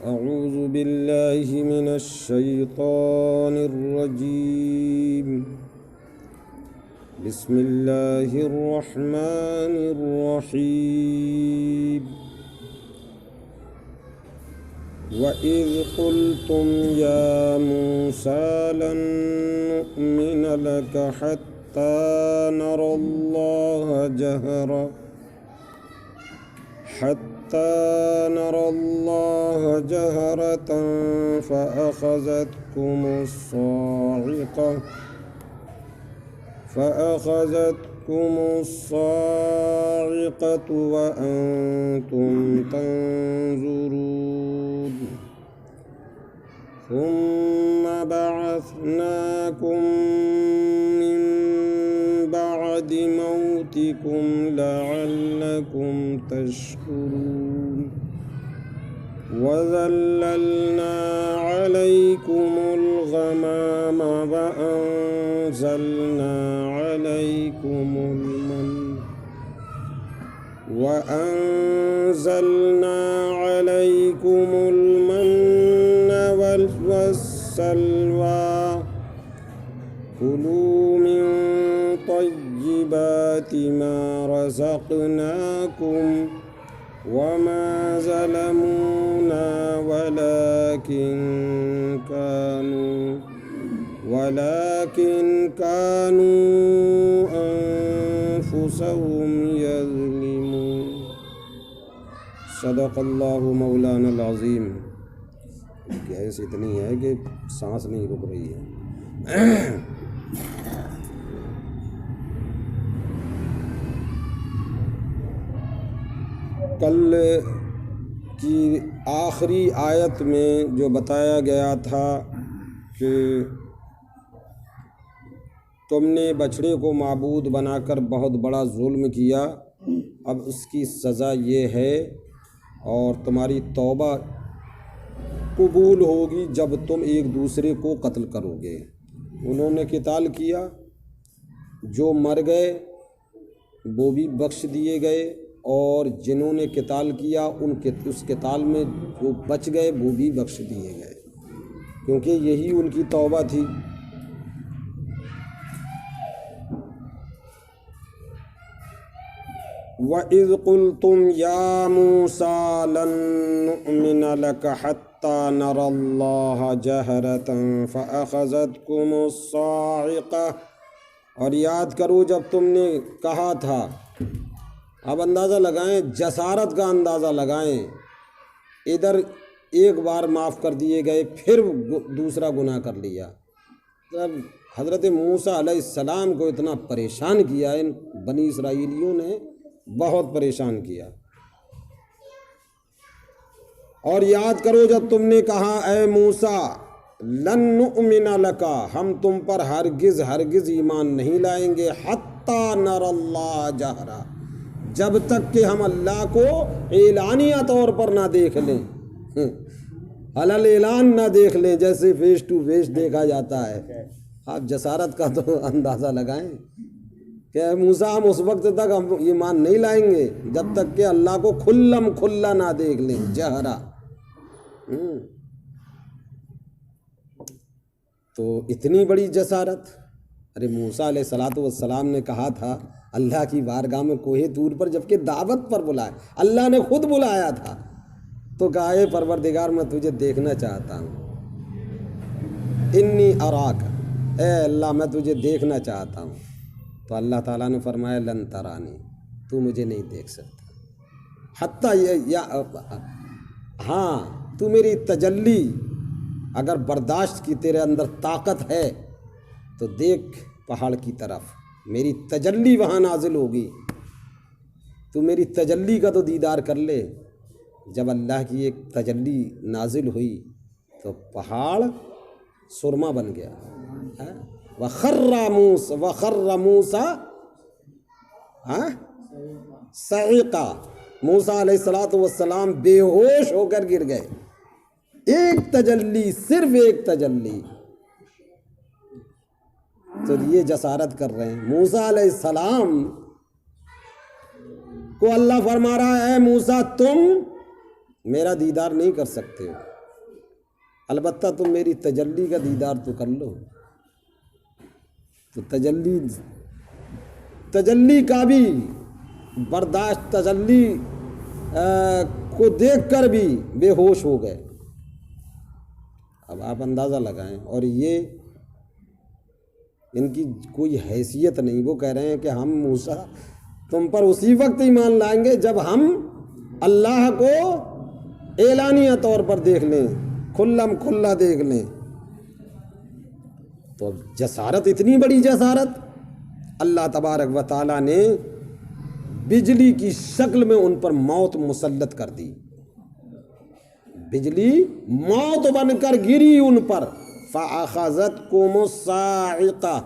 أعوذ بالله من الشيطان الرجيم. بسم الله الرحمن الرحيم. وَإِذْ قُلْتُمْ يَا مُوسَى لَن نُّؤْمِنَ لَكَ حَتَّى نَرَى اللَّهَ جَهْرَةً فَأَخَذَتْكُمُ الصَّاعِقَةُ وَأَنْتُمْ تَنْظُرُونَ ثُمَّ بَعَثْنَاكُمْ مِنْ بَعْدِ مَوْتِكُمْ لَعَلَّكُمْ تَشْكُرُونَ وَظَلَّلْنَا عَلَيْكُمُ الْغَمَامَ وَأَنزَلْنَا عَلَيْكُمُ الْمَنَّ وَالسَّلْوَىٰ كُلُوا مِن طَيِّبَاتِ مَا رَزَقْنَاكُمْ وَمَا ظَلَمُونَا وَلَكِنْ كَانُوا أَنفُسَهُمْ يَظْلِمُونَ. صدق اللہ مولانا العظیم. گیس اتنی ہے کہ سانس نہیں رک رہی ہے. کل کی آخری آیت میں جو بتایا گیا تھا کہ تم نے بچڑے کو معبود بنا کر بہت بڑا ظلم کیا، اب اس کی سزا یہ ہے اور تمہاری توبہ قبول ہوگی جب تم ایک دوسرے کو قتل کرو گے. انہوں نے قتال کیا، جو مر گئے وہ بھی بخش دیے گئے، اور جنہوں نے قتال کیا اس قتال میں جو بچ گئے وہ بھی بخش دیے گئے، کیونکہ یہی ان کی توبہ تھی. وَإِذْ قُلْتُمْ يَا مُوسَى لَن نُّؤْمِنَ لَكَ حَتَّى نَرَى اللَّهَ جَهْرَةً فَأَخَذَتْكُمُ الصَّاعِقَةُ. اور یاد کرو جب تم نے کہا تھا. اب اندازہ لگائیں، جسارت کا اندازہ لگائیں. ادھر ایک بار معاف کر دیے گئے، پھر دوسرا گناہ کر لیا. حضرت موسیٰ علیہ السلام کو اتنا پریشان کیا ان بنی اسرائیلیوں نے، بہت پریشان کیا. اور یاد کرو جب تم نے کہا اے موسیٰ لن نؤمن لک، ہم تم پر ہرگز ایمان نہیں لائیں گے، حتی نر اللہ جہرا، جب تک کہ ہم اللہ کو اعلانیہ طور پر نہ دیکھ لیں، حلال اعلان نہ دیکھ لیں، جیسے فیس ٹو فیس دیکھا جاتا ہے. آپ جسارت کا تو اندازہ لگائیں کہ موسیٰ ہم اس وقت تک ہم ایمان نہیں لائیں گے جب تک کہ اللہ کو کھلا نہ دیکھ لیں، جہرا. تو اتنی بڑی جسارت. ارے موسیٰ علیہ السلام نے کہا تھا اللہ کی بارگاہ میں کوہ طور پر، جبکہ دعوت پر بلایا، اللہ نے خود بلایا تھا، تو کہا اے پروردگار میں تجھے دیکھنا چاہتا ہوں، انی اراک، اے اللہ میں تجھے دیکھنا چاہتا ہوں. تو اللہ تعالیٰ نے فرمایا لن ترانی، تو مجھے نہیں دیکھ سکتا، حتیٰ ہاں تو میری تجلی اگر برداشت کی تیرے اندر طاقت ہے تو دیکھ پہاڑ کی طرف، میری تجلی وہاں نازل ہوگی، تو میری تجلی کا تو دیدار کر لے. جب اللہ کی ایک تجلی نازل ہوئی تو پہاڑ سرما بن گیا. وَخَرَّ مُوسَىٰ صَعِقًا، موسیٰ علیہ السلام بے ہوش ہو کر گر گئے. ایک تجلی، صرف ایک تجلی. تو یہ جسارت کر رہے ہیں. موسیٰ علیہ السلام کو اللہ فرما رہا ہے اے موسیٰ تم میرا دیدار نہیں کر سکتے ہو، البتہ تم میری تجلی کا دیدار تو کر لو. تو تجلی کا بھی برداشت، تجلی کو دیکھ کر بھی بے ہوش ہو گئے. اب آپ اندازہ لگائیں. اور یہ ان کی کوئی حیثیت نہیں. وہ کہہ رہے ہیں کہ ہم موسیٰ تم پر اسی وقت ایمان لائیں گے جب ہم اللہ کو اعلانیہ طور پر دیکھ لیں، کھلم کھلا دیکھ لیں. تو جسارت، اتنی بڑی جسارت اللہ تبارک و تعالیٰ نے بجلی کی شکل میں ان پر موت مسلط کر دی. بجلی موت بن کر گری ان پر. فَأَخَذَتْكُمُ الصَّاعِقَةُ،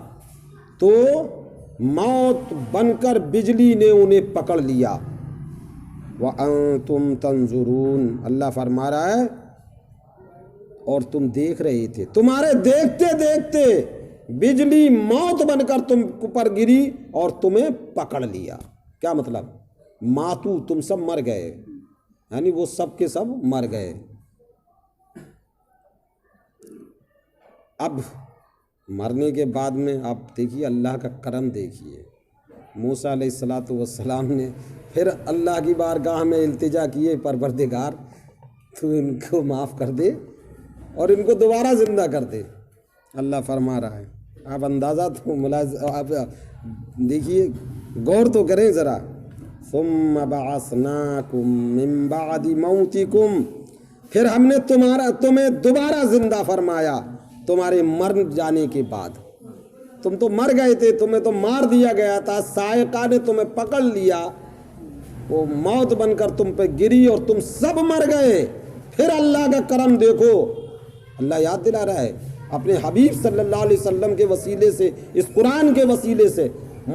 تو موت بن کر بجلی نے انہیں پکڑ لیا. وَأَنْتُمْ تَنْظُرُونَ، اللہ فرما رہا ہے اور تم دیکھ رہے تھے. تمہارے دیکھتے دیکھتے بجلی موت بن کر تم پر گری اور تمہیں پکڑ لیا. کیا مطلب؟ ماتو، تم سب مر گئے، یعنی وہ سب کے سب مر گئے. اب مرنے کے بعد میں آپ دیکھیے اللہ کا کرم دیکھیے. موسیٰ علیہ السلام نے پھر اللہ کی بارگاہ میں التجا کیے، پروردگار تو ان کو معاف کر دے اور ان کو دوبارہ زندہ کر دے. اللہ فرما رہا ہے، آپ اندازہ تو آپ دیکھیے، غور تو کریں ذرا. ثم بعثناکم من بعد موتکم، پھر ہم نے تمہیں دوبارہ زندہ فرمایا تمہارے مر جانے کے بعد. تم تو مر گئے تھے، تمہیں تو مار دیا گیا تھا، صاعقہ نے تمہیں پکڑ لیا، وہ موت بن کر تم پہ گری اور تم سب مر گئے. پھر اللہ کا کرم دیکھو. اللہ یاد دلا رہا ہے اپنے حبیب صلی اللہ علیہ وسلم کے وسیلے سے، اس قرآن کے وسیلے سے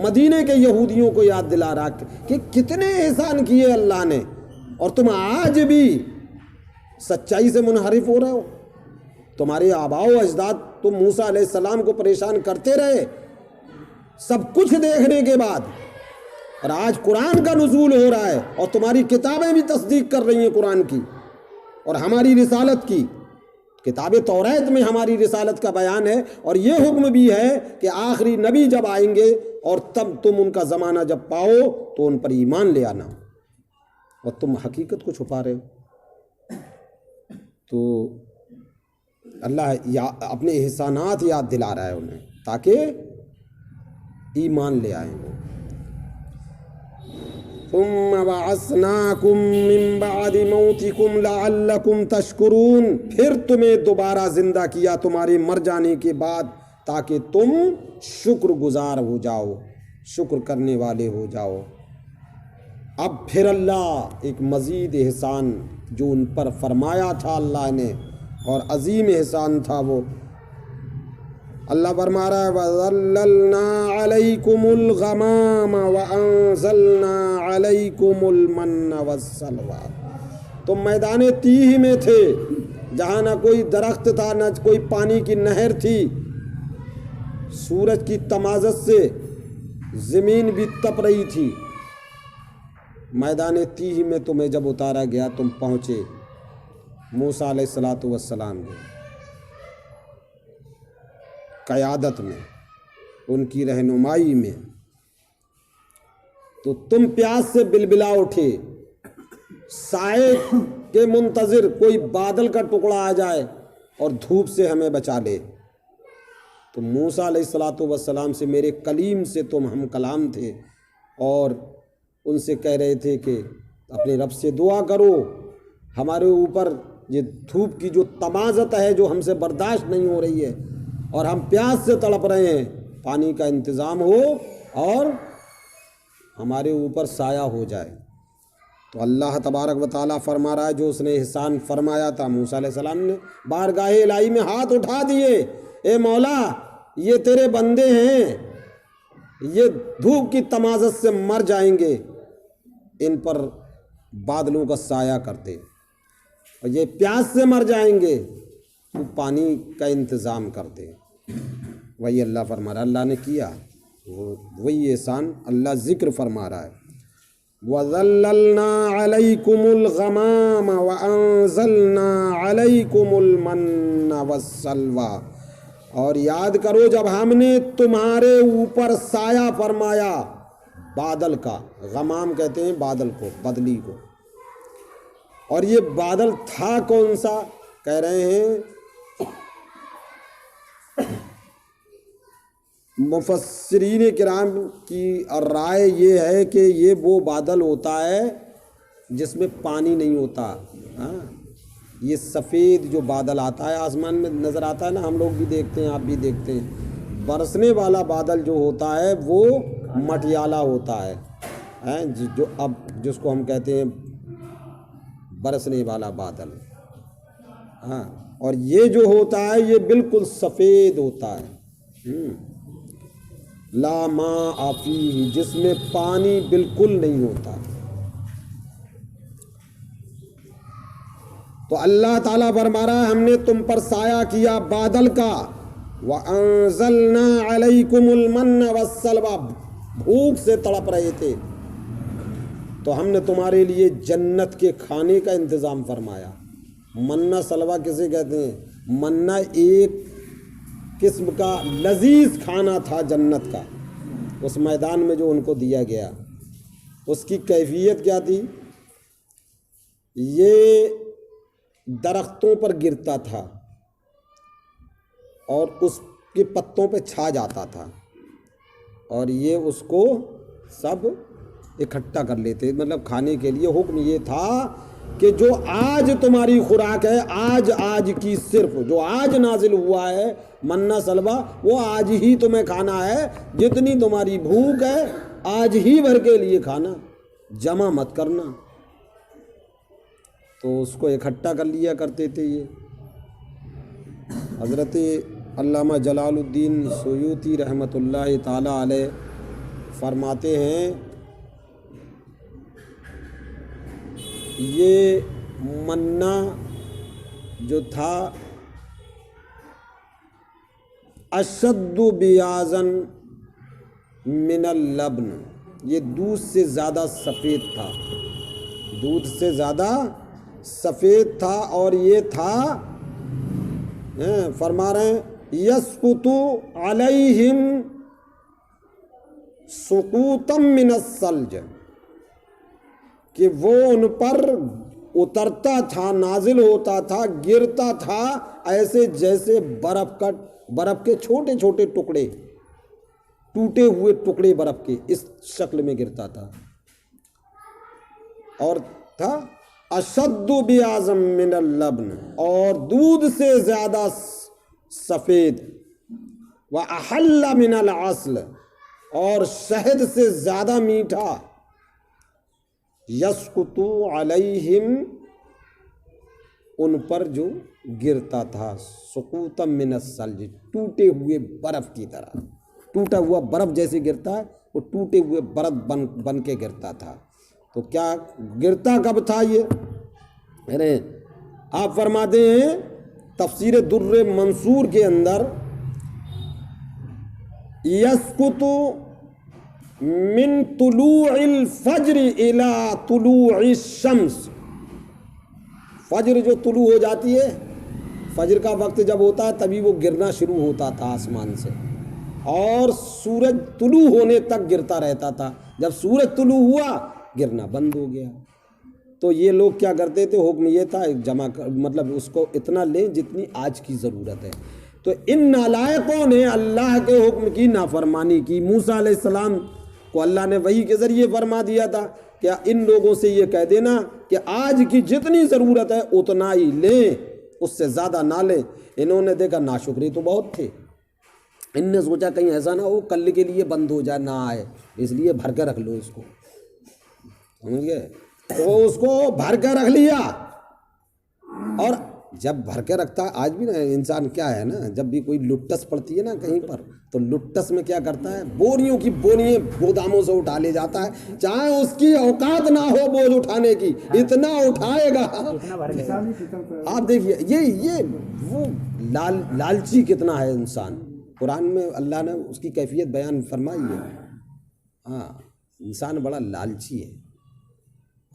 مدینے کے یہودیوں کو یاد دلا رہا کہ کتنے احسان کیے اللہ نے، اور تم آج بھی سچائی سے منحرف ہو رہے ہو. تمہارے آباء و اجداد تم موسیٰ علیہ السلام کو پریشان کرتے رہے سب کچھ دیکھنے کے بعد، اور آج قرآن کا نزول ہو رہا ہے اور تمہاری کتابیں بھی تصدیق کر رہی ہیں قرآن کی اور ہماری رسالت کی. کتاب توریت میں ہماری رسالت کا بیان ہے، اور یہ حکم بھی ہے کہ آخری نبی جب آئیں گے اور تب تم ان کا زمانہ جب پاؤ تو ان پر ایمان لے آنا، اور تم حقیقت کو چھپا رہے ہو. تو اللہ اپنے احسانات یاد دلا رہا ہے انہیں تاکہ ایمان لے آئیں وہ. ثم بعثناکم من بعد موتکم لعلکم تشکرون، پھر تمہیں دوبارہ زندہ کیا تمہارے مر جانے کے بعد تاکہ تم شکر گزار ہو جاؤ، شکر کرنے والے ہو جاؤ. اب پھر اللہ ایک مزید احسان جو ان پر فرمایا تھا اللہ نے، اور عظیم احسان تھا، وہ اللہ فرما رہا ہے وَظَلَّلْنَا عَلَيْكُمُ الْغَمَامَ وَأَنزَلْنَا عَلَيْكُمُ الْمَنَّ وَالسَّلْوَىٰ. تم میدان تیہ میں تھے جہاں نہ کوئی درخت تھا، نہ کوئی پانی کی نہر تھی، سورج کی تمازت سے زمین بھی تپ رہی تھی. میدان تیہ میں تمہیں جب اتارا گیا تم پہنچے موسیٰ علیہ السلام کی قیادت میں، ان کی رہنمائی میں، تو تم پیاس سے بلبلا اٹھے، سائے کے منتظر، کوئی بادل کا ٹکڑا آ جائے اور دھوپ سے ہمیں بچا لے. تو موسیٰ علیہ السلام سے، میرے کلیم سے تم ہم کلام تھے، اور ان سے کہہ رہے تھے کہ اپنے رب سے دعا کرو ہمارے اوپر یہ دھوپ کی جو تمازت ہے جو ہم سے برداشت نہیں ہو رہی ہے اور ہم پیاس سے تڑپ رہے ہیں، پانی کا انتظام ہو اور ہمارے اوپر سایہ ہو جائے. تو اللہ تبارک و تعالیٰ فرما رہا ہے جو اس نے احسان فرمایا تھا. موسیٰ علیہ السلام نے بارگاہ الہی میں ہاتھ اٹھا دیے، اے مولا یہ تیرے بندے ہیں، یہ دھوپ کی تمازت سے مر جائیں گے، ان پر بادلوں کا سایہ کر دے، اور یہ پیاس سے مر جائیں گے تو پانی کا انتظام کر دے. وہی اللہ فرما رہا ہے، اللہ نے کیا، وہی احسان اللہ ذکر فرما رہا ہے. وَظَلَّلْنَا عَلَيْكُمُ الْغَمَامَ وَأَنزَلْنَا عَلَيْكُمُ الْمَنَّ وَالسَّلْوَىٰ، اور یاد کرو جب ہم نے تمہارے اوپر سایہ فرمایا بادل کا، غمام کہتے ہیں بادل کو، بدلی کو، اور یہ بادل تھا کون سا؟ کہہ رہے ہیں مفسرین کرام کی رائے یہ ہے کہ یہ وہ بادل ہوتا ہے جس میں پانی نہیں ہوتا۔ ہاں، یہ سفید جو بادل آتا ہے آسمان میں نظر آتا ہے نا، ہم لوگ بھی دیکھتے ہیں، آپ بھی دیکھتے ہیں، برسنے والا بادل جو ہوتا ہے وہ مٹیالہ ہوتا ہے، جو اب جس کو ہم کہتے ہیں برسنے والا بادل۔ ہاں، اور یہ جو ہوتا ہے یہ بالکل سفید ہوتا ہے، لا ماء فیہ، جس میں پانی بالکل نہیں ہوتا۔ تو اللہ تعالیٰ فرما رہا ہے ہم نے تم پر سایہ کیا بادل کا، وَأَنزَلْنَا عَلَيْكُمُ الْمَنَّ وَالسَّلْوَىٰ، بھوک سے تڑپ رہے تھے تو ہم نے تمہارے لیے جنت کے کھانے کا انتظام فرمایا۔ منہ سلوہ کسے کہتے ہیں؟ منہ ایک قسم کا لذیذ کھانا تھا جنت کا، اس میدان میں جو ان کو دیا گیا۔ اس کی کیفیت کیا تھی؟ یہ درختوں پر گرتا تھا اور اس کے پتوں پہ چھا جاتا تھا، اور یہ اس کو سب اکٹھا کر لیتے، مطلب کھانے کے لیے حکم یہ تھا کہ جو آج تمہاری خوراک ہے، آج کی صرف جو آج نازل ہوا ہے منہ سلوہ، وہ آج ہی تمہیں کھانا ہے، جتنی تمہاری بھوک ہے آج ہی بھر کے لیے کھانا، جمع مت کرنا۔ تو اس کو اکٹھا کر لیا کرتے تھے یہ۔ حضرت علامہ جلال الدین سیوطی رحمۃ اللہ تعالیٰ علیہ فرماتے ہیں یہ منہ جو تھا اشد بیاضاً من اللبن، یہ دودھ سے زیادہ سفید تھا، دودھ سے زیادہ سفید تھا، اور یہ تھا فرما رہے ہیں یسقط علیہم سقوطا من الثلج، کہ وہ ان پر اترتا تھا، نازل ہوتا تھا، گرتا تھا ایسے جیسے برف کے چھوٹے چھوٹے ٹکڑے، ٹوٹے ہوئے ٹکڑے برف کے، اس شکل میں گرتا تھا، اور تھا اشد بیاضا من اللبن، اور دودھ سے زیادہ سفید، واحل من العسل، اور شہد سے زیادہ میٹھا، یسقط علیہم، ان پر جو گرتا تھا، سقوطا من الثلج، ٹوٹے ہوئے برف کی طرح، ٹوٹا ہوا برف جیسے گرتا ہے وہ ٹوٹے ہوئے برف بن کے گرتا تھا۔ تو کیا گرتا کب تھا یہ؟ آپ فرماتے ہیں تفسیر در منصور کے اندر، یسقط من طلوع الفجر الى طلوع الشمس، فجر جو طلوع ہو جاتی ہے، فجر کا وقت جب ہوتا ہے تبھی وہ گرنا شروع ہوتا تھا آسمان سے، اور سورج طلوع ہونے تک گرتا رہتا تھا، جب سورج طلوع ہوا گرنا بند ہو گیا۔ تو یہ لوگ کیا کرتے تھے، حکم یہ تھا مطلب اس کو اتنا لیں جتنی آج کی ضرورت ہے۔ تو ان نالائقوں نے اللہ کے حکم کی نافرمانی کی۔ موسیٰ علیہ السلام کو اللہ نے وحی کے ذریعے فرما دیا تھا کہ ان لوگوں سے یہ کہہ دینا کہ آج کی جتنی ضرورت ہے اتنا ہی لیں، اس سے زیادہ نہ لیں۔ انہوں نے دیکھا ناشکری تو بہت تھے، ان نے سوچا کہیں ایسا نہ ہو کل کے لیے بند ہو جائے، نہ آئے، اس لیے بھر کے رکھ لو اس کو، سمجھ گئے؟ تو اس کو بھر کے رکھ لیا، اور جب بھر کے رکھتا ہے آج بھی نا انسان، کیا ہے نا، جب بھی کوئی لٹس پڑتی ہے نا کہیں پر، تو لٹس میں کیا کرتا ہے، بوریوں کی بوریاں گوداموں سے اٹھا لے جاتا ہے، چاہے اس کی اوقات نہ ہو بوجھ اٹھانے کی، اتنا اٹھائے گا۔ آپ دیکھیے یہ وہ لالچی کتنا ہے انسان، قرآن میں اللہ نے اس کی کیفیت بیان فرمائی ہے۔ ہاں، انسان بڑا لالچی ہے،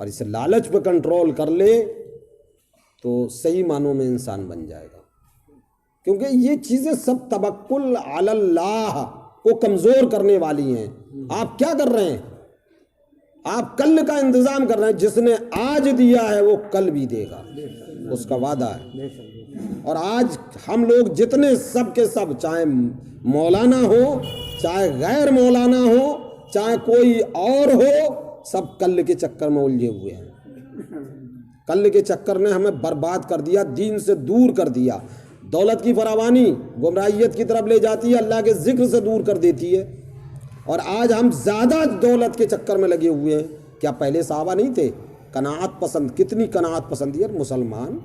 اور اس لالچ پہ کنٹرول کر لے تو صحیح معنوں میں انسان بن جائے گا، کیونکہ یہ چیزیں سب توکل علی اللہ کو کمزور کرنے والی ہیں۔ آپ کیا کر رہے ہیں؟ آپ کل کا انتظام کر رہے ہیں، جس نے آج دیا ہے وہ کل بھی دے گا، اس کا وعدہ ہے۔ اور آج ہم لوگ جتنے سب کے سب، چاہے مولانا ہو، چاہے غیر مولانا ہو، چاہے کوئی اور ہو، سب کل کے چکر میں الجھے ہوئے ہیں۔ کل کے چکر نے ہمیں برباد کر دیا، دین سے دور کر دیا۔ دولت کی فراوانی گمراہیت کی طرف لے جاتی ہے، اللہ کے ذکر سے دور کر دیتی ہے۔ اور آج ہم زیادہ دولت کے چکر میں لگے ہوئے ہیں۔ کیا پہلے صحابہ نہیں تھے قناعت پسند؟ کتنی قناعت پسندیت مسلمان،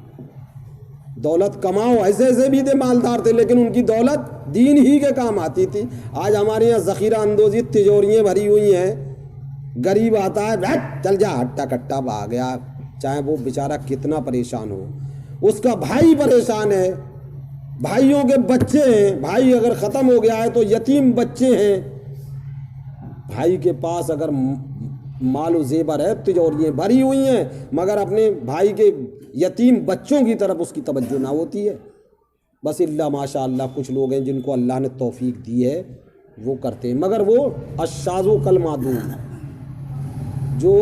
دولت کماؤ، ایسے ایسے بھی تھے، مالدار تھے، لیکن ان کی دولت دین ہی کے کام آتی تھی۔ آج ہمارے یہاں ذخیرہ اندوزی تجوریاں بھری ہوئی ہیں، غریب آتا ہے بیٹھ چل جا، ہٹا کٹا آ گیا، چاہے وہ بیچارہ کتنا پریشان ہو، اس کا بھائی پریشان ہے، بھائیوں کے بچے ہیں، بھائی اگر ختم ہو گیا ہے تو یتیم بچے ہیں، بھائی کے پاس اگر مال و زیور ہے، تجوریاں بھری ہوئی ہیں، مگر اپنے بھائی کے یتیم بچوں کی طرف اس کی توجہ نہ ہوتی ہے۔ بس اللہ ماشاء اللہ کچھ لوگ ہیں جن کو اللہ نے توفیق دی ہے وہ کرتے ہیں، مگر وہ الشاذ کالمعدوم، جو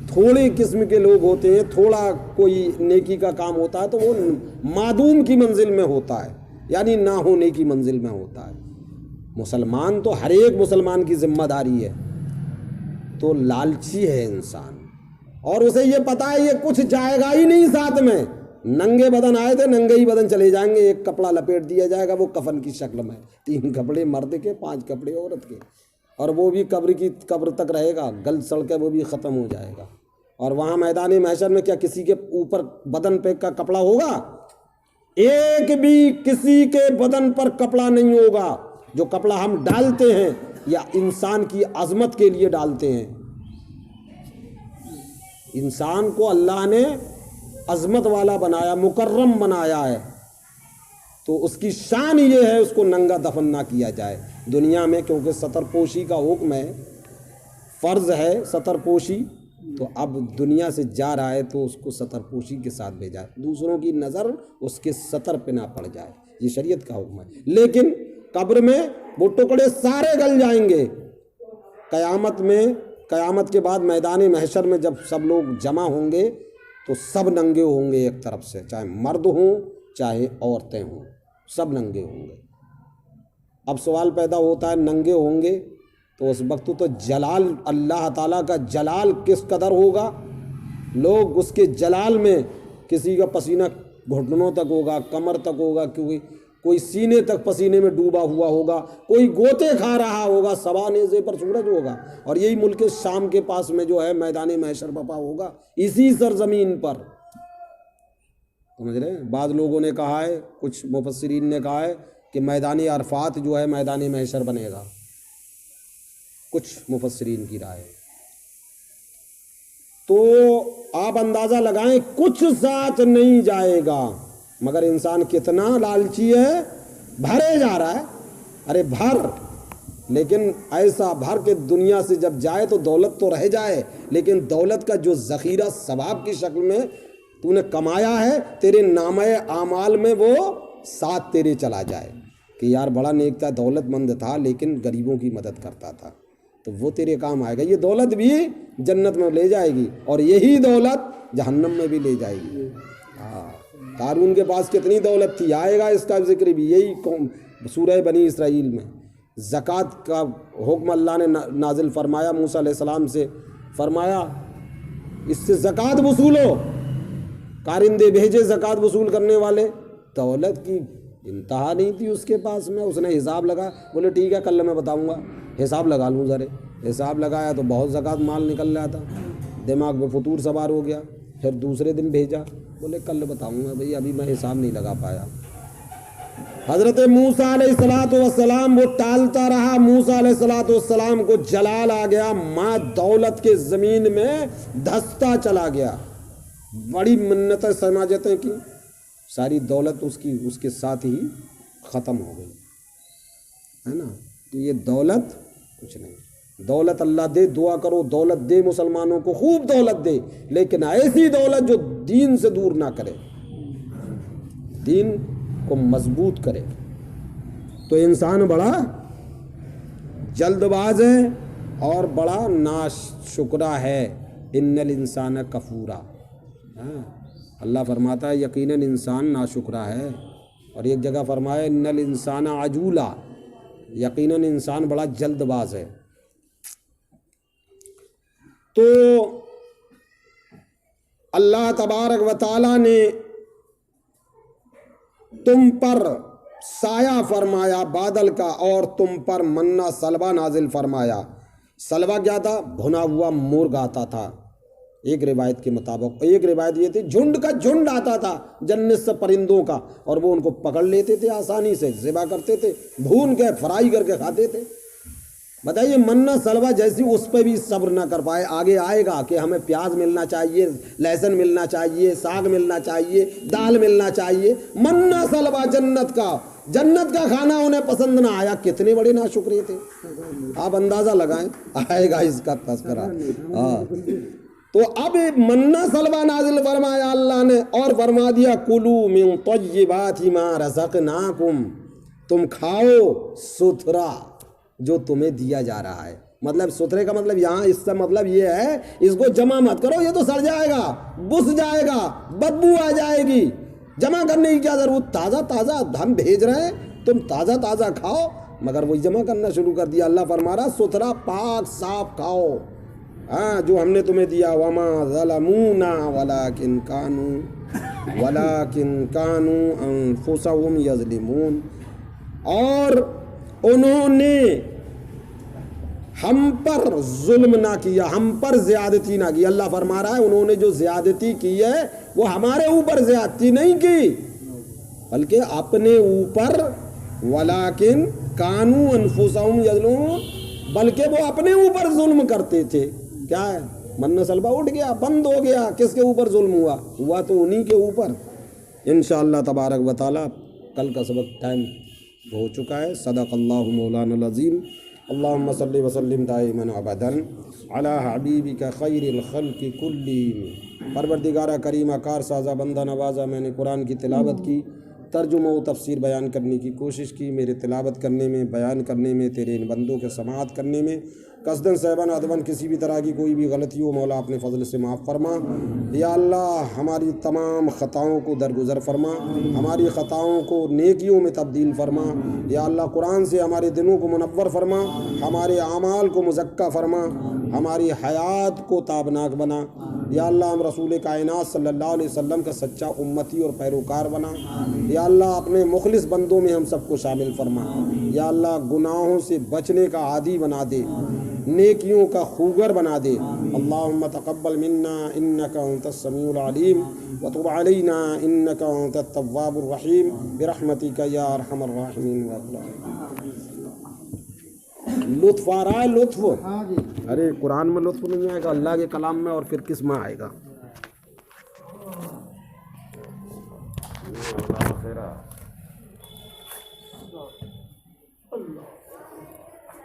تھوڑے قسم کے لوگ ہوتے ہیں، تھوڑا کوئی نیکی کا کام ہوتا ہے تو وہ معدوم کی منزل میں ہوتا ہے، یعنی نہ ہونے کی منزل میں ہوتا ہے۔ مسلمان تو ہر ایک مسلمان کی ذمہ داری ہے، تو لالچی ہے انسان، اور اسے یہ پتا ہے یہ کچھ جائے گا ہی نہیں ساتھ میں۔ ننگے بدن آئے تھے، ننگے ہی بدن چلے جائیں گے، ایک کپڑا لپیٹ دیا جائے گا وہ کفن کی شکل میں، 3 کپڑے مرد کے، 5 کپڑے عورت کے، اور وہ بھی قبر تک رہے گا، گل سڑ کے وہ بھی ختم ہو جائے گا۔ اور وہاں میدان محشر میں کیا کسی کے اوپر بدن پہ کا کپڑا ہوگا؟ ایک بھی کسی کے بدن پر کپڑا نہیں ہوگا۔ جو کپڑا ہم ڈالتے ہیں یا انسان کی عظمت کے لیے ڈالتے ہیں، انسان کو اللہ نے عظمت والا بنایا، مکرم بنایا ہے، تو اس کی شان یہ ہے اس کو ننگا دفن نہ کیا جائے دنیا میں، کیونکہ ستر پوشی کا حکم ہے، فرض ہے ستر پوشی، تو اب دنیا سے جا رہا ہے تو اس کو ستر پوشی کے ساتھ بھیجا ہے، دوسروں کی نظر اس کے ستر پہ نہ پڑ جائے، یہ شریعت کا حکم ہے۔ لیکن قبر میں وہ ٹکڑے سارے گل جائیں گے، قیامت میں، قیامت کے بعد میدان محشر میں جب سب لوگ جمع ہوں گے تو سب ننگے ہوں گے ایک طرف سے، چاہے مرد ہوں چاہے عورتیں ہوں، سب ننگے ہوں گے۔ اب سوال پیدا ہوتا ہے ننگے ہوں گے تو اس وقت تو جلال، اللہ تعالیٰ کا جلال کس قدر ہوگا، لوگ اس کے جلال میں، کسی کا پسینہ گھٹنوں تک ہوگا، کمر تک ہوگا، کیونکہ کوئی سینے تک پسینے میں ڈوبا ہوا ہوگا، کوئی گوتے کھا رہا ہوگا، سوا نیزے پر سورج ہوگا، اور یہی ملک شام کے پاس میں جو ہے میدان محشر بپا ہوگا، اسی سرزمین پر، سمجھ رہے ہیں؟ بعض لوگوں نے کہا ہے، کچھ مفسرین نے کہا ہے کہ میدان عرفات جو ہے میدان محشر بنے گا، کچھ مفسرین کی رائے۔ تو آپ اندازہ لگائیں کچھ ساتھ نہیں جائے گا، مگر انسان کتنا لالچی ہے، بھرے جا رہا ہے، ارے بھر، لیکن ایسا بھر کے دنیا سے جب جائے تو دولت تو رہ جائے، لیکن دولت کا جو ذخیرہ ثواب کی شکل میں تو نے کمایا ہے، تیرے نامہ اعمال میں وہ ساتھ تیرے چلا جائے کہ یار بڑا نیک تھا، دولت مند تھا، لیکن غریبوں کی مدد کرتا تھا، تو وہ تیرے کام آئے گا۔ یہ دولت بھی جنت میں لے جائے گی اور یہی دولت جہنم میں بھی لے جائے گی۔ قارون کے پاس کتنی دولت تھی، آئے گا اس کا ذکر بھی، یہی سورہ بنی اسرائیل میں زکوٰۃ کا حکم اللہ نے نازل فرمایا، موسیٰ علیہ السلام سے فرمایا اس سے زکوٰۃ وصولو، کارندے بھیجے زکوٰۃ وصول کرنے والے، دولت کی انتہا نہیں تھی اس کے پاس میں، اس نے حساب لگا، بولے ٹھیک ہے کل میں بتاؤں گا، حساب لگا لوں ذرے، حساب لگایا تو بہت زکوٰۃ مال نکل رہا تھا، دماغ میں فطور سوار ہو گیا، پھر دوسرے دن بھیجا، بولے کل بتاؤں گا، بھئی ابھی میں حساب نہیں لگا پایا۔ حضرت موسیٰ علیہ السلام وہ ٹالتا رہا، موسیٰ علیہ السلام کو جلال آ گیا، ماں دولت کے زمین میں دھستا چلا گیا، بڑی منتیں سماجتیں کی، ساری دولت اس کے ساتھ ہی ختم ہو گئی، ہے نا؟ تو یہ دولت کچھ نہیں، دولت اللہ دے، دعا کرو دولت دے، مسلمانوں کو خوب دولت دے، لیکن ایسی دولت جو دین سے دور نہ کرے، دین کو مضبوط کرے۔ تو انسان بڑا جلد باز ہے اور بڑا ناشکرا ہے۔ ان الانسان کفورا، اللہ فرماتا ہے یقیناً انسان ناشکرا ہے، اور ایک جگہ فرمایا ان الانسان عجولا، یقیناً انسان بڑا جلد باز ہے۔ تو اللہ تبارک و تعالیٰ نے تم پر سایہ فرمایا بادل کا، اور تم پر منہ سلوہ نازل فرمایا۔ سلوہ کیا تھا؟ بھنا ہوا مرغ آتا تھا ایک روایت کے مطابق، ایک روایت یہ تھی جھنڈ کا جھنڈ آتا تھا جنت سے پرندوں کا، اور وہ ان کو پکڑ لیتے تھے، آسانی سے ذبح کرتے تھے، بھون کے فرائی کر کے کھاتے تھے۔ بتائیے منہ سلوہ جیسی اس پہ بھی صبر نہ کر پائے، آگے آئے گا کہ ہمیں پیاز ملنا چاہیے، لہسن ملنا چاہیے، ساگ ملنا چاہیے، دال ملنا چاہیے، منہ سلوہ جنت کا کھانا انہیں پسند نہ آیا، کتنے بڑے ناشکرے تھے۔ آپ اندازہ لگائیں، آئے گا اس کا تذکرہ۔ تو اب منہ سلوہ نازل فرمایا اللہ نے، اور فرما دیا کلوا من طیبات ما رزقناکم، تم کھاؤ ستھرا جو تمہیں دیا جا رہا ہے۔ مطلب ستھرے کا مطلب یہاں اس کا مطلب یہ ہے اس کو جمع مت کرو، یہ تو سڑ جائے گا، بس جائے گا، بدبو آ جائے گی، جمع کرنے کی کیا ضرورت، تازہ ہم بھیج رہے ہیں، تم تازہ کھاؤ۔ مگر وہی جمع کرنا شروع کر دیا۔ اللہ فرما رہا ستھرا پاک صاف کھاؤ، ہاں جو ہم نے تمہیں دیا۔ وما ظلمونا ولکن کانوا انفسهم یظلمون، اور انہوں نے ہم پر ظلم نہ کیا، ہم پر زیادتی نہ کی۔ اللہ فرما رہا ہے انہوں نے جو زیادتی کی ہے وہ ہمارے اوپر زیادتی نہیں کی بلکہ اپنے اوپر، ولیکن کانوا انفسهم یظلمون، بلکہ وہ اپنے اوپر ظلم کرتے تھے۔ کیا ہے؟ منہ سلوہ اٹھ گیا، بند ہو گیا، کس کے اوپر ظلم ہوا تو انہی کے اوپر۔ انشاءاللہ تبارک و تعالی کل کا سبق ٹائم ہو چکا ہے۔ صدق اللہ مولانا العظیم۔ اللہم صلی وسلم دائما ابدا علی حبیبک خیر الخلق کلہم۔ پروردگارہ کریمہ کار سازہ بندہ نوازہ، میں نے قرآن کی تلاوت کی، ترجمہ و تفسیر بیان کرنے کی کوشش کی، میرے تلاوت کرنے میں، بیان کرنے میں، تیرے ان بندوں کے سماعت کرنے میں قصداً صحباً ادباً کسی بھی طرح کی کوئی بھی غلطی ہو مولا اپنے فضل سے معاف فرما۔ یا اللہ ہماری تمام خطاؤں کو درگزر فرما، ہماری خطاؤں کو نیکیوں میں تبدیل فرما۔ یا اللہ قرآن سے ہمارے دلوں کو منور فرما، ہمارے اعمال کو مزکہ فرما، ہماری حیات کو تابناک بنا۔ یا اللہ ہم رسول کائنات صلی اللہ علیہ وسلم کا سچا امتی اور پیروکار بنا۔ یا اللہ اپنے مخلص بندوں میں ہم سب کو شامل فرما۔ یا اللہ گناہوں سے بچنے کا عادی بنا دے، نیکیوں کا خوگر بنا دے۔ اللہم تقبل منا انک انت السمیع العلیم وتب علینا انک انت التواب الرحیم برحمتک یا ارحم الراحمین۔ لطف آ رہا ہے، لطف؟ ارے قرآن میں لطف نہیں آئے گا، اللہ کے کلام میں اور پھر کس میں آئے گا؟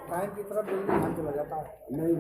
ٹائم کی طرف جلدی ہاتھ چلا جاتا ہے۔ نہیں